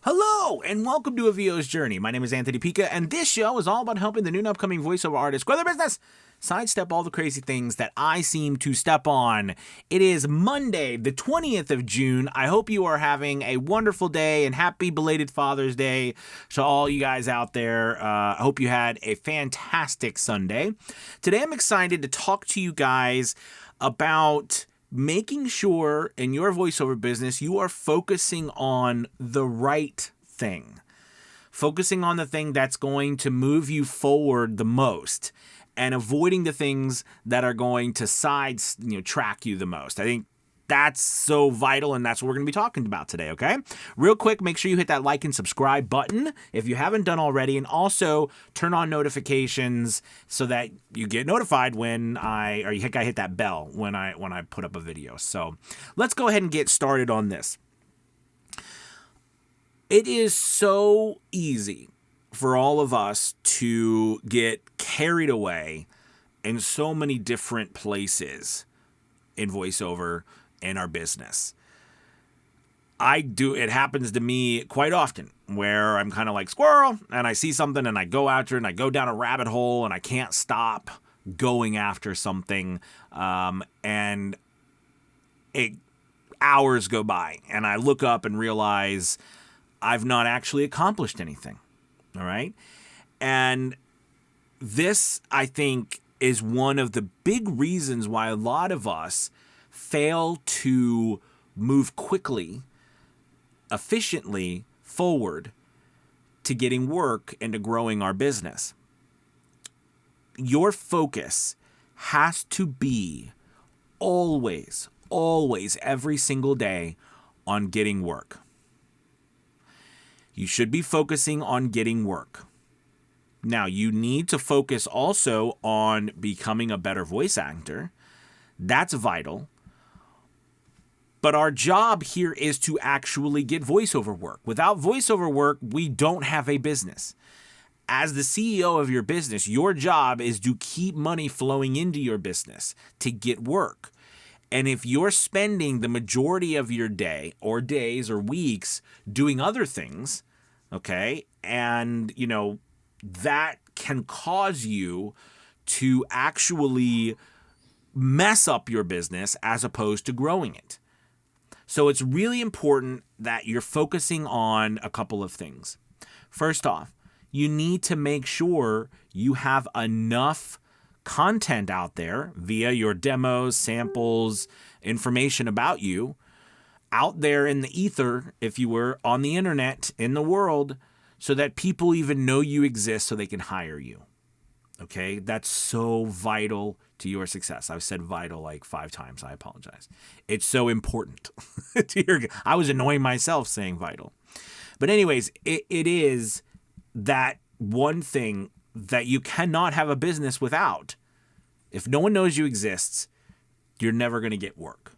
Hello, and welcome to A VO's Journey. My name is Anthony Pica, and this show is all about helping the new and upcoming voiceover artists grow their business, sidestep all the crazy things that I seem to step on. It is Monday, the 20th of June. I hope you are having a wonderful day, and happy belated Father's Day to all you guys out there. I hope you had a fantastic Sunday. Today, I'm excited to talk to you guys about making sure in your voiceover business you are focusing on the right thing. Focusing on the thing that's going to move you forward the most and avoiding the things that are going to track you the most. I think that's so vital, and that's what we're going to be talking about today, okay? Real quick, make sure you hit that like and subscribe button if you haven't done already, and also turn on notifications so that you get notified when you hit that bell when I put up a video. So let's go ahead and get started on this. It is so easy for all of us to get carried away in so many different places in voiceover in our business. It happens to me quite often where I'm kind of like squirrel and I see something and I go after it and I go down a rabbit hole and I can't stop going after something. And hours go by and I look up and realize I've not actually accomplished anything. All right. And this, I think, is one of the big reasons why a lot of us fail to move quickly, efficiently forward to getting work and to growing our business. Your focus has to be always, every single day on getting work. You should be focusing on getting work. Now, you need to focus also on becoming a better voice actor. That's vital. But our job here is to actually get voiceover work. Without voiceover work, we don't have a business. As the CEO of your business, your job is to keep money flowing into your business to get work. And if you're spending the majority of your day or days or weeks doing other things, okay, and, that can cause you to actually mess up your business as opposed to growing it. So it's really important that you're focusing on a couple of things. First off, you need to make sure you have enough content out there via your demos, samples, information about you out there in the ether, if you were on the internet, in the world, so that people even know you exist so they can hire you. Okay, that's so vital to your success. I've said vital like 5 times. I apologize. It's so important. I was annoying myself saying vital. But anyways, it is that one thing that you cannot have a business without. If no one knows you exist, you're never going to get work.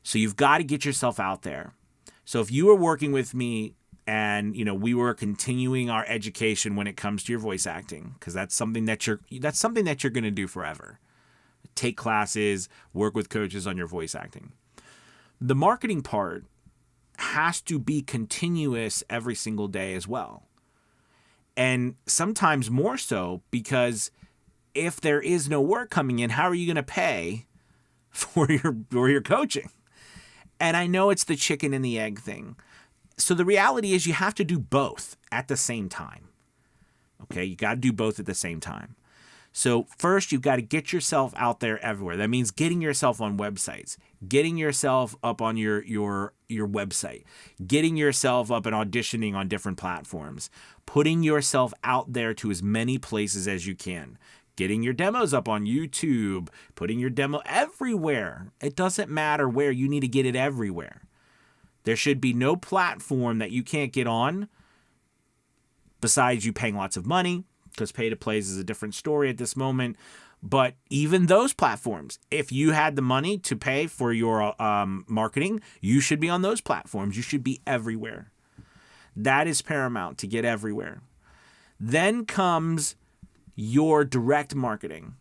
So you've got to get yourself out there. So if you were working with me and, we were continuing our education when it comes to your voice acting, because that's something that you're going to do forever. Take classes, work with coaches on your voice acting. The marketing part has to be continuous every single day as well. And sometimes more so, because if there is no work coming in, how are you going to pay for your coaching? And I know it's the chicken and the egg thing. So the reality is you have to do both at the same time. Okay, you got to do both at the same time. So first, you've got to get yourself out there everywhere. That means getting yourself on websites, getting yourself up on your website, getting yourself up and auditioning on different platforms, putting yourself out there to as many places as you can, getting your demos up on YouTube, putting your demo everywhere. It doesn't matter where, you need to get it everywhere. There should be no platform that you can't get on besides you paying lots of money, because pay to plays is a different story at this moment. But even those platforms, if you had the money to pay for your marketing, you should be on those platforms. You should be everywhere. That is paramount, to get everywhere. Then comes your direct marketing.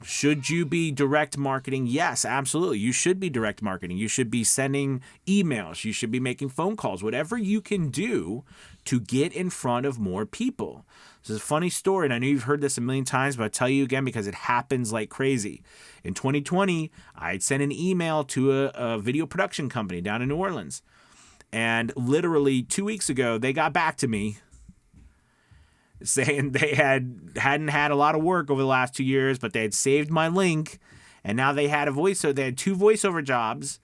Should you be direct marketing? Yes, absolutely. You should be direct marketing. You should be sending emails. You should be making phone calls. Whatever you can do to get in front of more people. This is a funny story, and I know you've heard this a million times, but I'll tell you again because it happens like crazy. In 2020, I had sent an email to a video production company down in New Orleans. And literally 2 weeks ago, they got back to me saying they hadn't had a lot of work over the last 2 years, but they had saved my link, and now they had they had 2 voiceover jobs,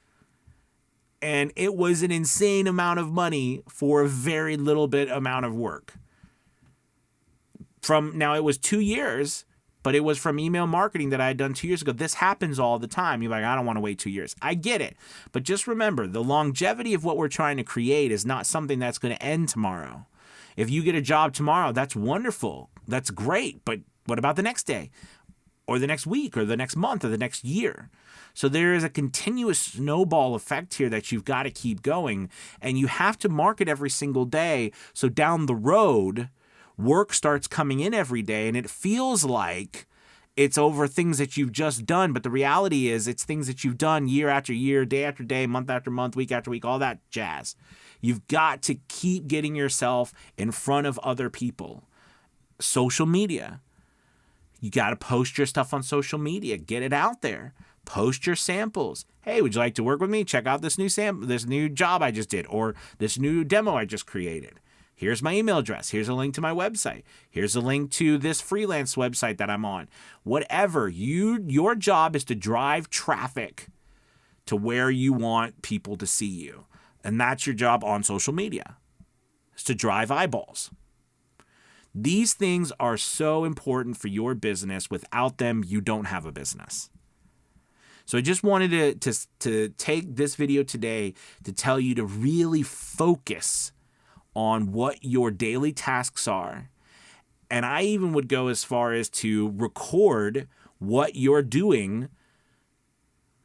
and it was an insane amount of money for a very little bit amount of work. Now it was 2 years, but it was from email marketing that I had done 2 years ago. This happens all the time. You're like, I don't want to wait 2 years. I get it. But just remember, the longevity of what we're trying to create is not something that's going to end tomorrow. If you get a job tomorrow, that's wonderful. That's great. But what about the next day or the next week or the next month or the next year? So there is a continuous snowball effect here that you've got to keep going, and you have to market every single day. So down the road, work starts coming in every day, and it feels like it's over things that you've just done. But the reality is it's things that you've done year after year, day after day, month after month, week after week, all that jazz. You've got to keep getting yourself in front of other people. Social media. You got to post your stuff on social media. Get it out there. Post your samples. Hey, would you like to work with me? Check out this new job I just did, or this new demo I just created. Here's my email address. Here's a link to my website. Here's a link to this freelance website that I'm on. Whatever. Your job is to drive traffic to where you want people to see you. And that's your job on social media. It's to drive eyeballs. These things are so important for your business. Without them, you don't have a business. So I just wanted to take this video today to tell you to really focus on what your daily tasks are. And I even would go as far as to record what you're doing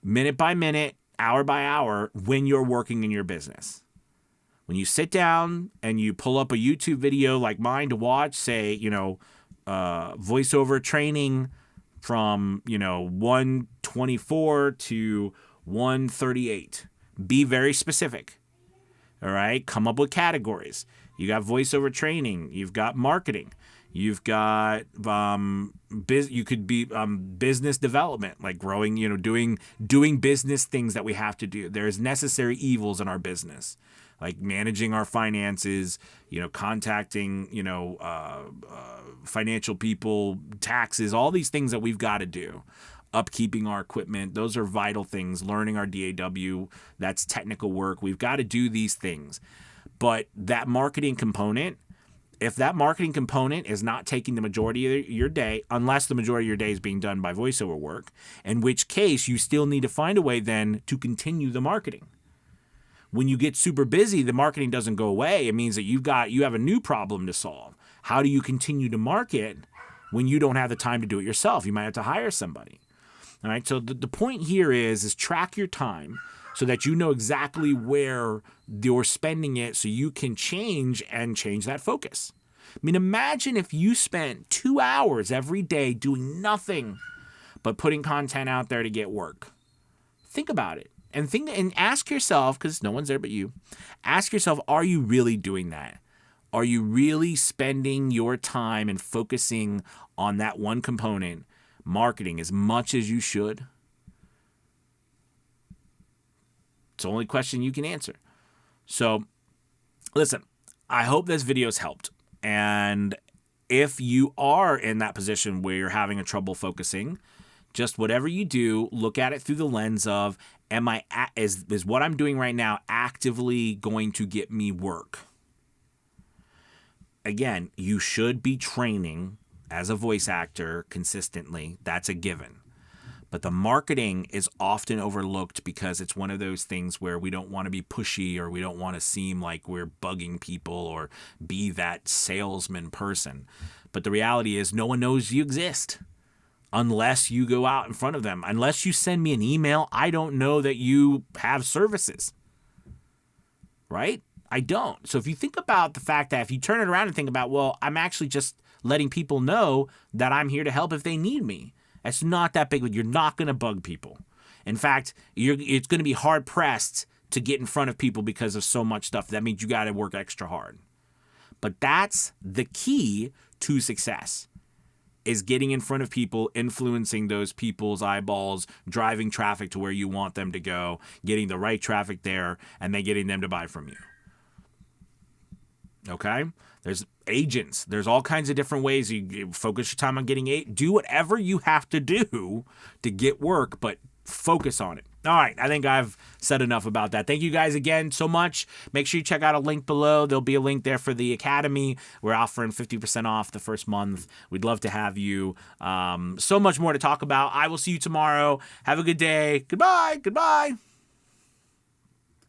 minute by minute, hour by hour when you're working in your business. When you sit down and you pull up a YouTube video like mine to watch, say, voiceover training from, 124 to 138. Be very specific. All right. Come up with categories. You got voiceover training. You've got marketing. You've got you could be business development, like growing, doing business things that we have to do. There's necessary evils in our business, like managing our finances, contacting, financial people, taxes, all these things that we've got to do. Upkeeping our equipment, those are vital things. Learning our DAW, that's technical work. We've got to do these things. But that marketing component, if that marketing component is not taking the majority of your day, unless the majority of your day is being done by voiceover work, in which case you still need to find a way then to continue the marketing. When you get super busy, the marketing doesn't go away. It means that you have a new problem to solve. How do you continue to market when you don't have the time to do it yourself? You might have to hire somebody. All right. So the point here is track your time so that you know exactly where you're spending it so you can change that focus. I mean, imagine if you spent 2 hours every day doing nothing but putting content out there to get work. Think about it and ask yourself, because no one's there but you, ask yourself, are you really doing that? Are you really spending your time and focusing on that one component, marketing, as much as you should? It's the only question you can answer. So, listen, I hope this video's helped. And if you are in that position where you're having a trouble focusing, just whatever you do, look at it through the lens of, is what I'm doing right now actively going to get me work? Again, you should be training as a voice actor consistently. That's a given. But the marketing is often overlooked because it's one of those things where we don't want to be pushy, or we don't want to seem like we're bugging people or be that salesman person. But the reality is no one knows you exist unless you go out in front of them. Unless you send me an email, I don't know that you have services. Right? I don't. So if you think about the fact that if you turn it around and think about, well, I'm actually just letting people know that I'm here to help if they need me. That's not that big. You're not going to bug people. In fact, it's going to be hard pressed to get in front of people because of so much stuff. That means you got to work extra hard. But that's the key to success, is getting in front of people, influencing those people's eyeballs, driving traffic to where you want them to go, getting the right traffic there, and then getting them to buy from you. Okay? There's agents. There's all kinds of different ways. You focus your time on getting do whatever you have to do to get work, but focus on it. All right, I think I've said enough about that. Thank you guys again so much. Make sure you check out a link below. There'll be a link there for the Academy. We're offering 50% off the first month. We'd love to have you. So much more to talk about. I will see you tomorrow. Have a good day. Goodbye. Goodbye.